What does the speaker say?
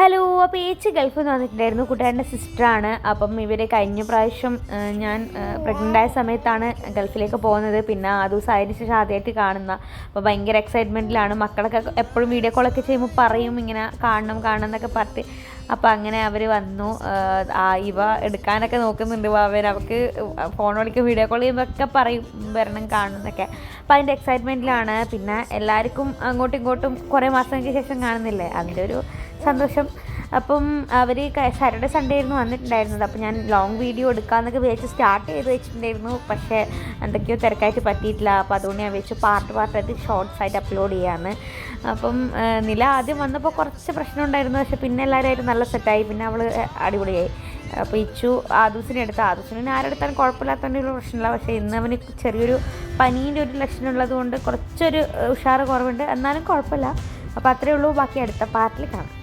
Hello. അപ്പോൾ ഏച്ചി ഗൾഫിൽ നിന്ന് വന്നിട്ടുണ്ടായിരുന്നു. കൂട്ടുകാരൻ്റെ സിസ്റ്ററാണ്. അപ്പം ഇവർ കഴിഞ്ഞ പ്രാവശ്യം ഞാൻ പ്രഗ്നൻ്റ് ആയ സമയത്താണ് ഗൾഫിലേക്ക് പോകുന്നത്. പിന്നെ ആ ദിവസം അതിന് ശേഷം ആദ്യമായിട്ട് കാണുന്ന. അപ്പോൾ ഭയങ്കര എക്സൈറ്റ്മെൻറ്റിലാണ്. മക്കളൊക്കെ എപ്പോഴും വീഡിയോ കോളൊക്കെ ചെയ്യുമ്പോൾ പറയും ഇങ്ങനെ കാണണം എന്നൊക്കെ പറഞ്ഞിട്ട്. അപ്പോൾ അങ്ങനെ അവർ വന്നു. ഇവ എടുക്കാനൊക്കെ നോക്കുന്നുണ്ട്. അവർക്ക് ഫോൺ വിളിക്കും, വീഡിയോ കോൾ ചെയ്യുമ്പോൾ ഒക്കെ പറയും വരണം കാണണം എന്നൊക്കെ. അപ്പോൾ അതിൻ്റെ എക്സൈറ്റ്മെൻറ്റിലാണ്. പിന്നെ എല്ലാവർക്കും അങ്ങോട്ടും ഇങ്ങോട്ടും കുറേ മാസങ്ങൾക്ക് ശേഷം കാണുന്നില്ലേ, അതിൻ്റെ ഒരു സന്തോഷം. അപ്പം അവർ സാറ്റർഡേ സൺഡേ ആയിരുന്നു വന്നിട്ടുണ്ടായിരുന്നത്. അപ്പോൾ ഞാൻ ലോങ് വീഡിയോ എടുക്കാമെന്നൊക്കെ വിചാരിച്ച് സ്റ്റാർട്ട് ചെയ്ത് വെച്ചിട്ടുണ്ടായിരുന്നു. പക്ഷേ എന്തൊക്കെയോ തിരക്കായിട്ട് പറ്റിയിട്ടില്ല. അപ്പോൾ അതുകൊണ്ട് ഞാൻ വെച്ച് പാർട്ടായിട്ട് ഷോർട്സ് ആയിട്ട് അപ്ലോഡ് ചെയ്യാമെന്ന്. അപ്പം നില ആദ്യം വന്നപ്പോൾ കുറച്ച് പ്രശ്നം ഉണ്ടായിരുന്നു. പക്ഷേ പിന്നെ എല്ലാവരുമായിട്ട് നല്ല സെറ്റായി. പിന്നെ അവൾ അടിപൊളിയായി. അപ്പോൾ ഇച്ചു ആദൂസിനെ എടുത്ത്, ആദൂസിനെ ആരെടുത്താലും കുഴപ്പമില്ലാത്തതിൻ്റെ ഒരു പ്രശ്നമില്ല. പക്ഷേ ഇന്ന് അവന് ചെറിയൊരു പനീൻ്റെ ഒരു ലക്ഷണം ഉള്ളത് കൊണ്ട് കുറച്ചൊരു ഉഷാറ് കുറവുണ്ട്. എന്നാലും കുഴപ്പമില്ല. അപ്പോൾ അത്രയേ ഉള്ളൂ. ബാക്കി അടുത്ത പാർട്ടിൽ കാണാം.